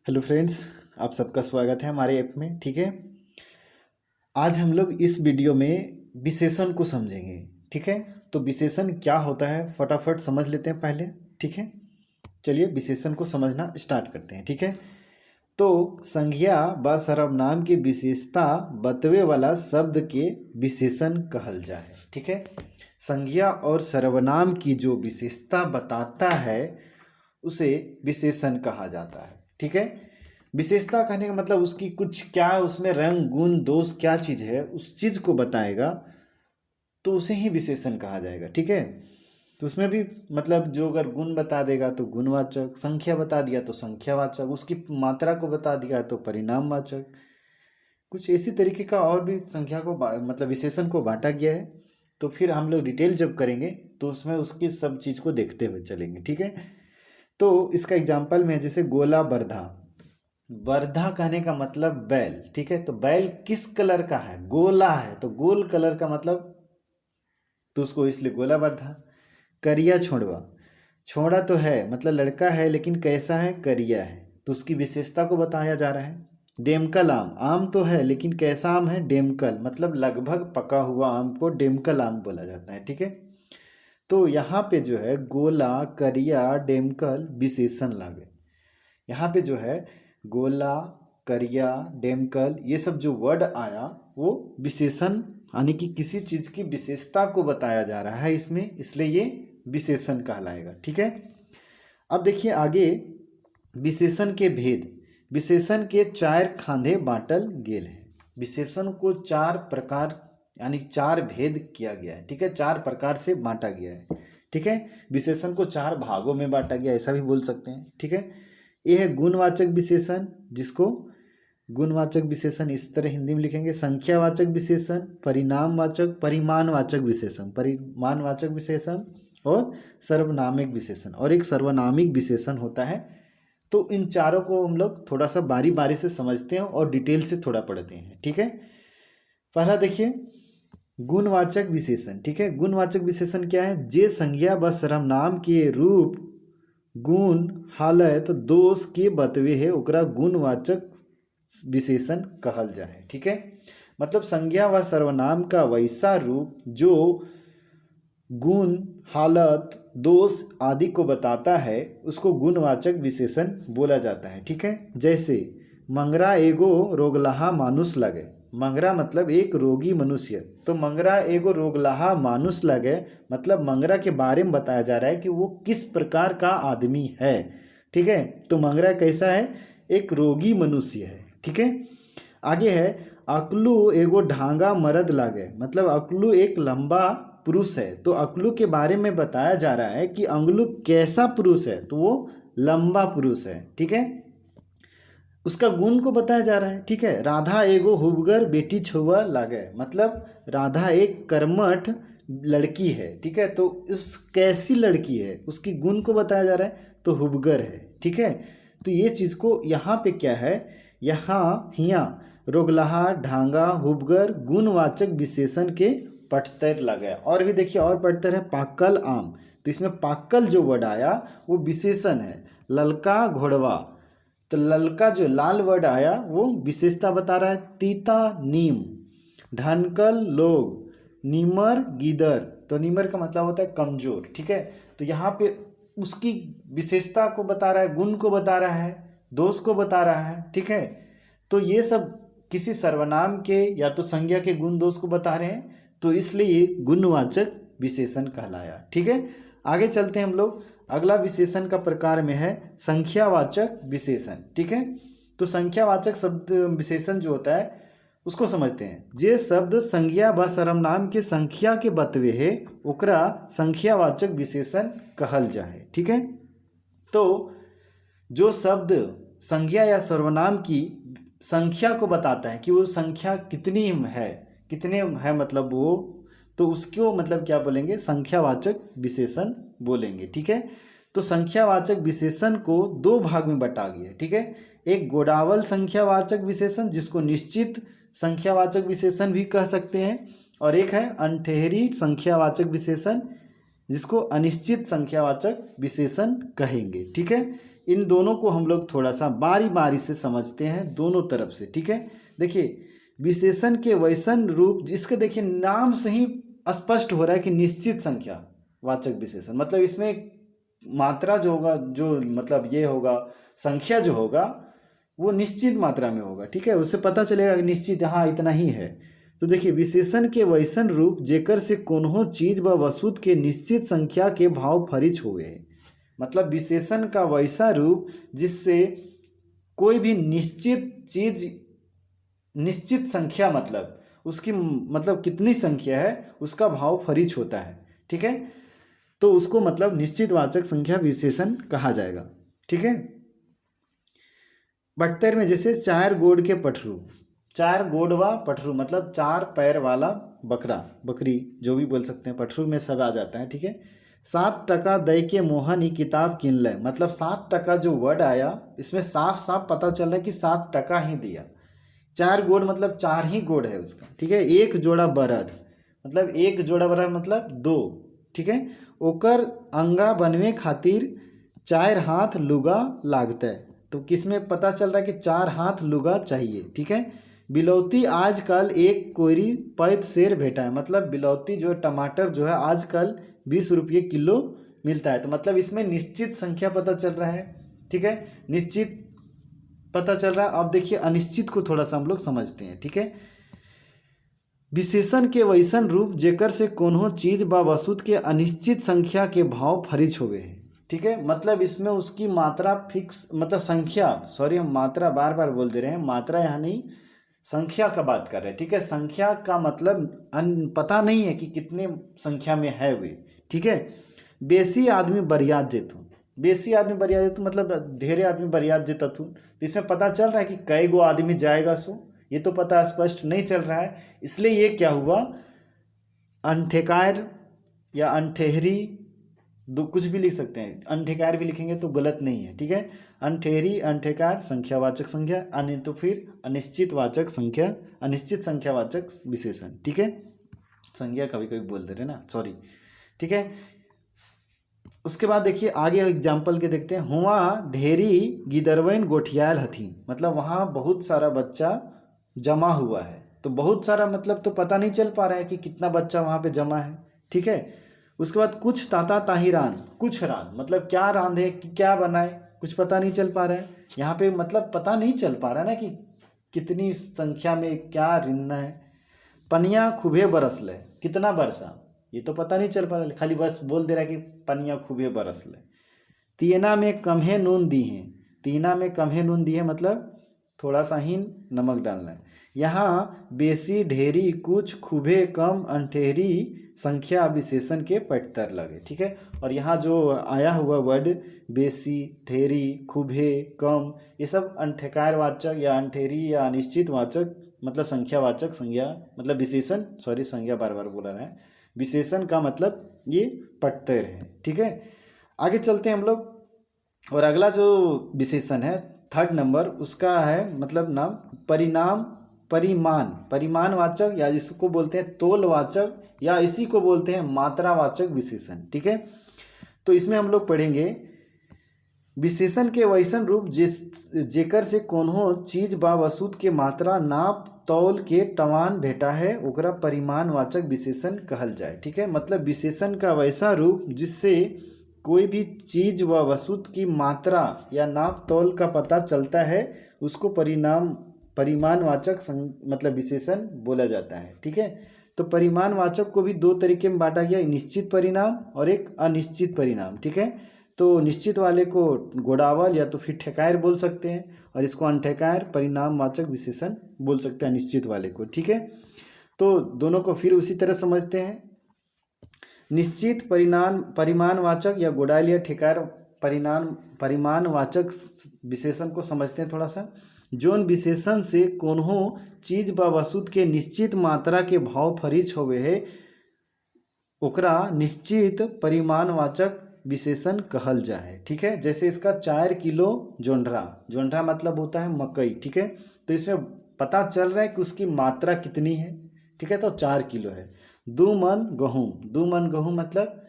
Hello friends, आप सबका स्वागत है हमारे ऐप में। ठीक है, आज हम लोग इस वीडियो में विशेषण को समझेंगे। ठीक है, तो विशेषण क्या होता है फटाफट समझ लेते हैं पहले। ठीक है, चलिए विशेषण को समझना स्टार्ट करते हैं। ठीक है, तो संज्ञा व सर्वनाम की विशेषता बतवे वाला शब्द के विशेषण कहल जाए। ठीक है, संज्ञा और सर्वनाम की जो विशेषता बताता है उसे विशेषण कहा जाता है। ठीक है, विशेषता कहने का मतलब उसकी कुछ क्या, उसमें रंग गुण दोष क्या चीज़ है उस चीज़ को बताएगा तो उसे ही विशेषण कहा जाएगा। ठीक है, तो उसमें भी मतलब जो अगर गुण बता देगा तो गुणवाचक, संख्या बता दिया तो संख्यावाचक, उसकी मात्रा को बता दिया तो परिणामवाचक, कुछ इसी तरीके का और भी संख्या को मतलब विशेषण को बांटा गया है। तो फिर हम लोग डिटेल जब करेंगे तो उसमें उसकी सब चीज़ को देखते हुए चलेंगे। ठीक है, तो इसका एग्जाम्पल में जैसे गोला बर्धा। बर्धा कहने का मतलब बैल। ठीक है, तो बैल किस कलर का है? गोला है, तो गोल कलर का मतलब तो उसको इसलिए गोला बर्धा। करिया छोड़वा, छोड़ा तो है मतलब लड़का है लेकिन कैसा है? करिया है, तो उसकी विशेषता को बताया जा रहा है। डेमकल आम, आम तो है लेकिन कैसा आम है? डेमकल, मतलब लगभग पका हुआ आम को डेमकल आम बोला जाता है। ठीक है, तो यहाँ पे जो है गोला, करिया, डेमकल विशेषण लागे। यहाँ पे जो है गोला, करिया, डेमकल ये सब जो वर्ड आया वो विशेषण यानी कि किसी चीज़ की विशेषता को बताया जा रहा है इसमें, इसलिए ये विशेषण कहलाएगा। ठीक है, अब देखिए आगे विशेषण के भेद। विशेषण के चार खांधे बांटल गेल है। विशेषण को चार प्रकार यानी चार भेद किया गया है। ठीक है, चार प्रकार से बांटा गया है। ठीक है, विशेषण को चार भागों में बांटा गया, ऐसा भी बोल सकते हैं। ठीक है, ये है गुणवाचक विशेषण, जिसको गुणवाचक विशेषण इस तरह हिंदी में लिखेंगे। संख्यावाचक विशेषण, परिणामवाचक, परिमाणवाचक विशेषण, परिमाणवाचक विशेषण और सर्वनामिक विशेषण, और एक सर्वनामिक विशेषण होता है। तो इन चारों को हम लोग थोड़ा सा बारी बारी से समझते हैं और डिटेल से थोड़ा पढ़ते हैं। ठीक है, पहला देखिए गुणवाचक विशेषण। ठीक है, गुणवाचक विशेषण क्या है? जे संज्ञा व सर्वनाम के रूप, गुण, हालत, दोष के बतवे है ओकरा गुणवाचक विशेषण कहल जाए। ठीक है, मतलब संज्ञा व सर्वनाम का वैसा रूप जो गुण, हालत, दोष आदि को बताता है उसको गुणवाचक विशेषण बोला जाता है। ठीक है, जैसे मंगरा एगो रोगलहा मानुष लगे। मंगरा मतलब एक रोगी मनुष्य, तो मंगरा एगो रोगलहा मानुष लगे मतलब मंगरा के बारे में बताया जा रहा है कि वो किस प्रकार का आदमी है। ठीक है, तो मंगरा कैसा है? एक रोगी मनुष्य है। ठीक है, आगे है अकलू एगो ढांगा मर्द लागे, मतलब अकलू एक लंबा पुरुष है। तो अकलू के बारे में बताया जा रहा है कि अंगलू कैसा पुरुष है, तो वो लंबा पुरुष है। ठीक है, उसका गुण को बताया जा रहा है। ठीक है, राधा एगो हुबगर बेटी छुआ लागे, मतलब राधा एक कर्मठ लड़की है। ठीक है, तो उस कैसी लड़की है उसकी गुण को बताया जा रहा है, तो हुबगर है। ठीक है, तो ये चीज़ को यहाँ पे क्या है, यहाँ हिया रोगलहा, ढांगा, हुबगर गुणवाचक विशेषण के पठतर लगे। और भी देखिए और पठतर है पाकल आम, तो इसमें पाकल जो वर्ड आया वो विशेषण है। ललका घोड़वा, तो ललका जो लाल वर्ड आया वो विशेषता बता रहा है। तीता नीम, ढनकल लोग, नीमर गीदर, तो नीमर का मतलब होता है कमजोर। ठीक है, तो यहाँ पे उसकी विशेषता को बता रहा है, गुण को बता रहा है, दोष को बता रहा है। ठीक है, तो ये सब किसी सर्वनाम के या तो संज्ञा के गुण दोष को बता रहे हैं, तो इसलिए ये गुणवाचक विशेषण कहलाया। ठीक है, आगे चलते हैं हम लोग। अगला विशेषण का प्रकार में है संख्यावाचक विशेषण। ठीक है, तो संख्यावाचक शब्द विशेषण जो होता है उसको समझते हैं। जे शब्द संज्ञा व सर्वनाम के संख्या के बतवे है ओकरा संख्यावाचक विशेषण कहल जाए। ठीक है, तो जो शब्द संज्ञा या सर्वनाम की संख्या को बताता है कि वो संख्या कितनी है, कितने है मतलब वो, तो उसको मतलब क्या बोलेंगे? संख्यावाचक विशेषण बोलेंगे। ठीक है, तो संख्यावाचक विशेषण को दो भाग में बटा गया। ठीक है, एक गोडावल संख्यावाचक विशेषण जिसको निश्चित संख्यावाचक विशेषण भी कह सकते हैं, और एक है अनठेहरी संख्यावाचक विशेषण जिसको अनिश्चित संख्यावाचक विशेषण कहेंगे। ठीक है, इन दोनों को हम लोग थोड़ा सा बारी बारी से समझते हैं दोनों तरफ से, ठीक है। देखिए विशेषण के वैसन रूप, इसके देखिए नाम से ही स्पष्ट हो रहा है कि निश्चित संख्या वाचक विशेषण, मतलब इसमें मात्रा जो होगा, जो मतलब ये होगा संख्या जो होगा वो निश्चित मात्रा में होगा, ठीक है। उससे पता चलेगा कि निश्चित हाँ इतना ही है। तो देखिए विशेषण के वैसन रूप जेकर से कोन्हो चीज व वस्तु के निश्चित संख्या के भाव फरिच हुए है, मतलब विशेषण का वैसा रूप जिससे कोई भी निश्चित चीज, निश्चित संख्या मतलब उसकी मतलब कितनी संख्या है उसका भाव फरिच होता है, ठीक है। तो उसको मतलब निश्चित वाचक संख्या विशेषण कहा जाएगा, ठीक है। बख्तर में जैसे चार गोड़ के पठरू, चार गोड़वा पठरू मतलब चार पैर वाला बकरा बकरी जो भी बोल सकते हैं, पठरू में सब आ जाता है, ठीक है। 7 टका दई के मोहन ही किताब किन ले, मतलब 7 टका जो वर्ड आया इसमें साफ साफ पता चल रहा है कि 7 टका ही दिया। चार गोड़ मतलब चार ही गोड़ है उसका, ठीक है। एक जोड़ा बरद मतलब एक जोड़ा बरद मतलब दो, ठीक है। ओकर अंगा बनवे खातिर 4 हाथ लुगा लागता है, तो किसमें पता चल रहा है कि 4 हाथ लुगा चाहिए, ठीक है। बिलौती आजकल एक कोयरी पैत शेर भेटा है, मतलब बिलौती जो टमाटर जो है आजकल 20 रुपये किलो मिलता है, तो मतलब इसमें निश्चित संख्या पता चल रहा है, ठीक है। निश्चित पता चल रहा है। अब देखिए अनिश्चित को थोड़ा सा हम लोग समझते हैं, ठीक है। विशेषण के वैसन रूप जेकर से कोनो चीज व वस्तु के अनिश्चित संख्या के भाव फरिच हुए हैं, ठीक है। मतलब इसमें उसकी मात्रा फिक्स, मतलब संख्या, सॉरी हम मात्रा बार बार बोल दे रहे हैं, मात्रा यहाँ नहीं संख्या का बात कर रहे हैं, ठीक है। संख्या का मतलब पता नहीं है कि कितने संख्या में है वे, ठीक है। बेसी आदमी बरियात जेतु, बेसी आदमी बरियात जेतु मतलब ढेरे आदमी बरियात जेतु, तो इसमें पता चल रहा है कि कई गो आदमी जाएगा, सो ये तो पता स्पष्ट नहीं चल रहा है। इसलिए ये क्या हुआ, अनठेकार या अनठेहरी, दो कुछ भी लिख सकते हैं, अनठेकार भी लिखेंगे तो गलत नहीं है, ठीक है। अनठेहरी अनठेकार संख्यावाचक संख्या, अन्य तो फिर अनिश्चित वाचक संख्या, अनिश्चित संख्यावाचक विशेषण, ठीक है। संज्ञा कभी कभी बोल दे रहे ना, सॉरी, ठीक है। उसके बाद देखिए आगे एग्जाम्पल के देखते हैं। हुआ ढेरी गिदरवैन गोठियाल हथीन, मतलब वहाँ बहुत सारा बच्चा जमा हुआ है, तो बहुत सारा मतलब तो पता नहीं चल पा रहा है कि कितना बच्चा वहाँ पे जमा है, ठीक है। उसके बाद कुछ ताता ताही रान, कुछ रान मतलब क्या रांधे कि क्या बनाए कुछ पता नहीं चल पा रहा है यहाँ पे, मतलब पता नहीं चल पा रहा है ना कि कितनी संख्या में क्या रिनना है। पनिया खूबे बरस ले, कितना बरसा ये तो पता नहीं चल पा रहा, खाली बस बोल दे रहा है कि पनिया खूबे बरस ले। तीना में कम्हे नून दी है, तीना में कम्हे नून दी है मतलब थोड़ा सा ही नमक डालना है। यहाँ बेसी ढेरी कुछ खूबे कम अनठेहरी संख्या विशेषण के पटतर लगे, ठीक है। और यहाँ जो आया हुआ वर्ड बेसी ढेरी खूबे कम, ये सब अनठेकार वाचक या अनठेरी या अनिश्चित वाचक मतलब संख्यावाचक संज्ञा मतलब विशेषण, सॉरी संज्ञा बार बार बोला रहा है, विशेषण का मतलब ये पटतर है, ठीक है। आगे चलते हैं हम लोग, और अगला जो विशेषण है 3rd नंबर उसका है मतलब नाम परिणाम परिमाण, परिमाणवाचक या जिसको बोलते हैं तोलवाचक या इसी को बोलते हैं मात्रावाचक विशेषण, ठीक है। तो इसमें हम लोग पढ़ेंगे विशेषण के वैसन रूप जेकर से कोनो चीज बा वस्तु के मात्रा नाप तौल के टवान भेटा है ओकरा परिमाणवाचक विशेषण कहल जाए, ठीक है। मतलब विशेषण का वैसा रूप जिससे कोई भी चीज व वस्तु की मात्रा या नाप तौल का पता चलता है उसको परिमाणवाचक मतलब विशेषण बोला जाता है, ठीक है। तो परिमाणवाचक को भी 2 तरीके में बांटा गया, निश्चित परिणाम और एक अनिश्चित परिणाम, ठीक है। तो निश्चित वाले को गोडावल या तो फिर ठेकायर बोल सकते हैं और इसको अनठेकायर परिणामवाचक विशेषण बोल सकते हैं निश्चित वाले को, ठीक है। तो दोनों को फिर उसी तरह समझते हैं। निश्चित परिमाणवाचक या गोडाइल या ठेकायर परिमाणवाचक विशेषण को समझते हैं थोड़ा सा। जोन विशेषण से कोनो चीज व वस्तु के निश्चित मात्रा के भाव फरिच होवे है ओकरा निश्चित परिमाणवाचक विशेषण कहल जाए, ठीक है। जैसे इसका 4 किलो जोंढरा, जोंढरा मतलब होता है मकई, ठीक है। तो इसमें पता चल रहा है कि उसकी मात्रा कितनी है, ठीक है। तो 4 किलो है। 2 मन गेहूँ, 2 मन गेहूँ मतलब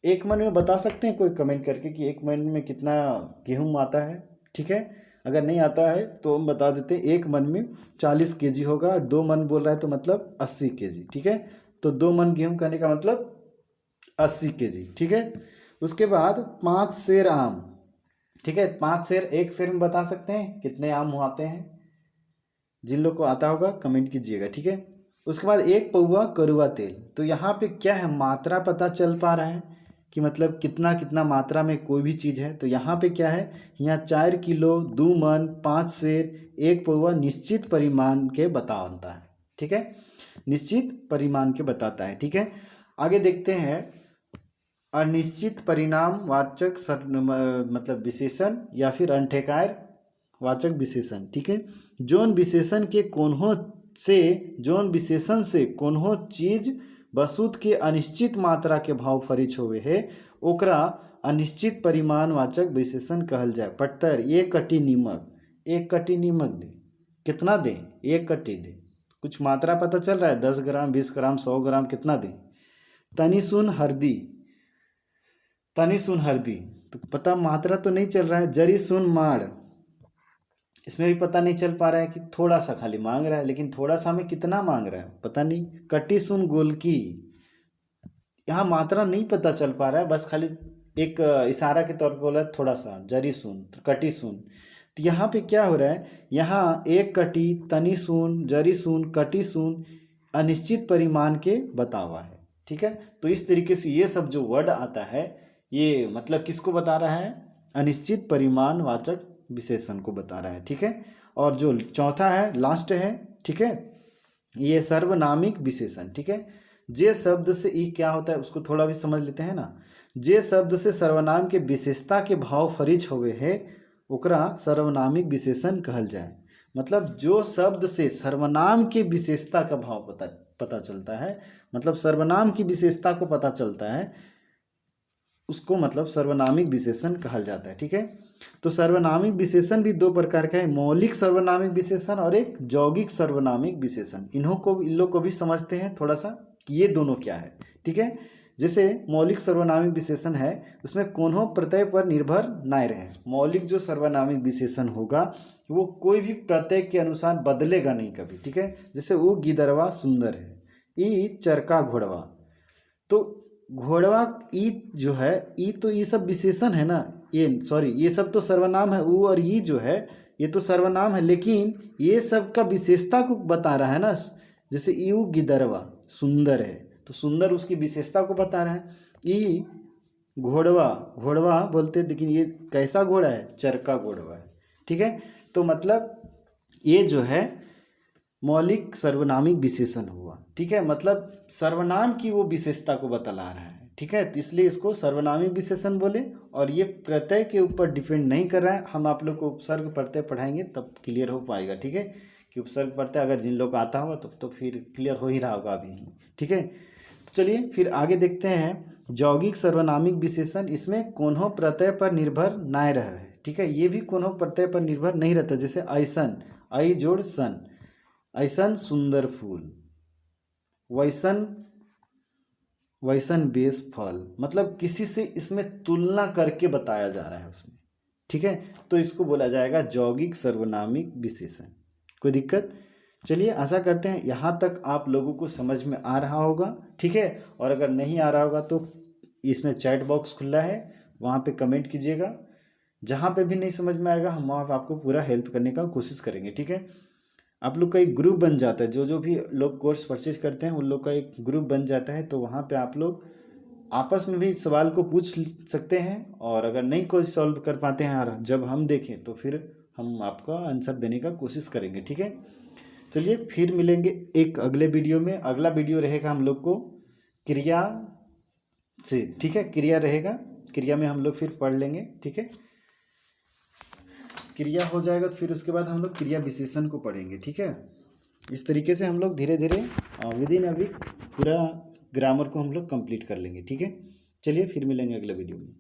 एक मन में बता सकते हैं कोई कमेंट करके कि एक मन में कितना गेहूँ आता है, ठीक है। अगर नहीं आता है तो हम बता देते हैं, एक मन में 40 केजी होगा, 2 मन बोल रहा है तो मतलब 80 केजी, ठीक है। तो 2 मन गेहूँ कहने का मतलब 80 केजी, ठीक है। उसके बाद 5 सेर आम, ठीक है। 5 सेर, एक सेर में बता सकते हैं कितने आम आते हैं, जिन लोग को आता होगा कमेंट कीजिएगा, ठीक है। उसके बाद 1 पौवा कड़वा तेल। तो यहाँ पे क्या है, मात्रा पता चल पा रहा है कि मतलब कितना कितना मात्रा में कोई भी चीज़ है। तो यहाँ पे क्या है, यहाँ 4 किलो, 2 मन, 5 सेर, 1 पौवा निश्चित परिमाण के बताता है, ठीक है। निश्चित परिमाण के बताता है, ठीक है। आगे देखते हैं, अनिश्चित परिणाम वाचक मतलब विशेषण या फिर अनठेकायर वाचक विशेषण, ठीक है। जोन विशेषण से कोन्हो चीज वस्तु के अनिश्चित मात्रा के भाव फरिच होवे है, ओकरा अनिश्चित परिमाण वाचक विशेषण कहल जाए। पट्टर, 1 कटी नीमक, 1 कटी नीमक दे, कितना दे, 1 कटी दे, कुछ मात्रा पता चल रहा है, 10 ग्राम, 20 ग्राम, 100 ग्राम, कितना दे। तनी सुन हल्दी, तनी सुन हल्दी, तो पता मात्रा तो नहीं चल रहा है। जरी सुन माड़, इसमें भी पता नहीं चल पा रहा है कि थोड़ा सा खाली मांग रहा है, लेकिन थोड़ा सा में कितना मांग रहा है पता नहीं। कटी सुन गोलकी, यहाँ मात्रा नहीं पता चल पा रहा है, बस खाली एक इशारा के तौर पर बोला थोड़ा सा। जरी सुन, तो कटी सुन, तो यहाँ पे क्या हो रहा है, यहाँ 1 कटी, तनी सुन, जरी सुन, कटी सुन अनिश्चित परिमाण के बतावा है, ठीक है। तो इस तरीके से ये सब जो वर्ड आता है, ये मतलब किसको बता रहा है, अनिश्चित परिमाण वाचक विशेषण को बता रहा है, ठीक है। और जो चौथा है, लास्ट है, ठीक है, ये सर्वनामिक विशेषण, ठीक है। जे शब्द से ई क्या होता है उसको थोड़ा भी समझ लेते हैं ना। जे शब्द से सर्वनाम के विशेषता के भाव फरिच होवे है, ओकरा सर्वनामिक विशेषण कहल जाए। मतलब जो शब्द से सर्वनाम के विशेषता का भाव पता चलता है, मतलब सर्वनाम की विशेषता को पता चलता है, उसको मतलब सर्वनामिक विशेषण कहा जाता है, ठीक है। तो सर्वनामिक विशेषण भी 2 प्रकार का है, मौलिक सर्वनामिक विशेषण और एक यौगिक सर्वनामिक विशेषण। इन लोग को भी समझते हैं थोड़ा सा कि ये दोनों क्या है, ठीक है। जैसे मौलिक सर्वनामिक विशेषण है, उसमें कोन्हो प्रत्यय पर निर्भर ना रहे। मौलिक जो सर्वनामिक विशेषण होगा वो कोई भी प्रत्यय के अनुसार बदलेगा नहीं कभी, ठीक है। जैसे वो गिदरवा सुंदर है, ई चरका घोड़वा, तो घोड़वा ई जो है, ई तो ये सब विशेषण है ना, ये सॉरी ये सब तो सर्वनाम है। ऊ और ई जो है ये तो सर्वनाम है, लेकिन ये सब का विशेषता को बता रहा है ना। जैसे ईऊ गिदरवा सुंदर है, तो सुंदर उसकी विशेषता को बता रहा है। ई घोड़वा, घोड़वा बोलते हैं, लेकिन ये कैसा घोड़ा है, चरका घोड़वा है, ठीक है। तो मतलब ये जो है मौलिक सर्वनामिक विशेषण हुआ, ठीक है। मतलब सर्वनाम की वो विशेषता को बतला रहा है, ठीक है। तो इसलिए इसको सर्वनामिक विशेषण बोले। और ये प्रत्यय के ऊपर डिपेंड नहीं कर रहा है। हम आप लोग को उपसर्ग प्रत्यय पढ़ाएंगे तब क्लियर हो पाएगा, ठीक है। कि उपसर्ग प्रत्यय अगर जिन लोग को आता होगा तो फिर क्लियर हो ही रहा होगा अभी, ठीक है। तो चलिए फिर आगे देखते हैं यौगिक सर्वनामिक विशेषण। इसमें कोन्हो प्रत्यय पर निर्भर ना रहे है, ठीक है। ये भी कोन्हो प्रत्यय पर निर्भर नहीं रहता। जैसे ऐसन, ऐ जोड़ सन, ऐसन सुंदर फूल, वैसन वैसन बेस फल, मतलब किसी से इसमें तुलना करके बताया जा रहा है उसमें, ठीक है। तो इसको बोला जाएगा यौगिक सर्वनामिक विशेषण। कोई दिक्कत? चलिए आशा करते हैं यहाँ तक आप लोगों को समझ में आ रहा होगा, ठीक है। और अगर नहीं आ रहा होगा तो इसमें चैट बॉक्स खुला है, वहाँ पे कमेंट कीजिएगा। जहाँ पे भी नहीं समझ में आएगा हम वहाँ पे आपको पूरा हेल्प करने का कोशिश करेंगे, ठीक है। आप लोग का एक ग्रुप बन जाता है, जो भी लोग कोर्स परचेज करते हैं उन लोग का एक ग्रुप बन जाता है। तो वहाँ पे आप लोग आपस में भी सवाल को पूछ सकते हैं, और अगर नहीं कोई सॉल्व कर पाते हैं यार, जब हम देखें तो फिर हम आपका आंसर देने का कोशिश करेंगे, ठीक है। चलिए फिर मिलेंगे एक अगले वीडियो में। अगला वीडियो रहेगा हम लोग को क्रिया से, ठीक है। क्रिया रहेगा, क्रिया में हम लोग फिर पढ़ लेंगे, ठीक है। क्रिया हो जाएगा तो फिर उसके बाद हम लोग क्रिया विशेषण को पढ़ेंगे, ठीक है। इस तरीके से हम लोग धीरे धीरे विद इन अ वीक पूरा ग्रामर को हम लोग कंप्लीट कर लेंगे, ठीक है। चलिए फिर मिलेंगे अगले वीडियो में।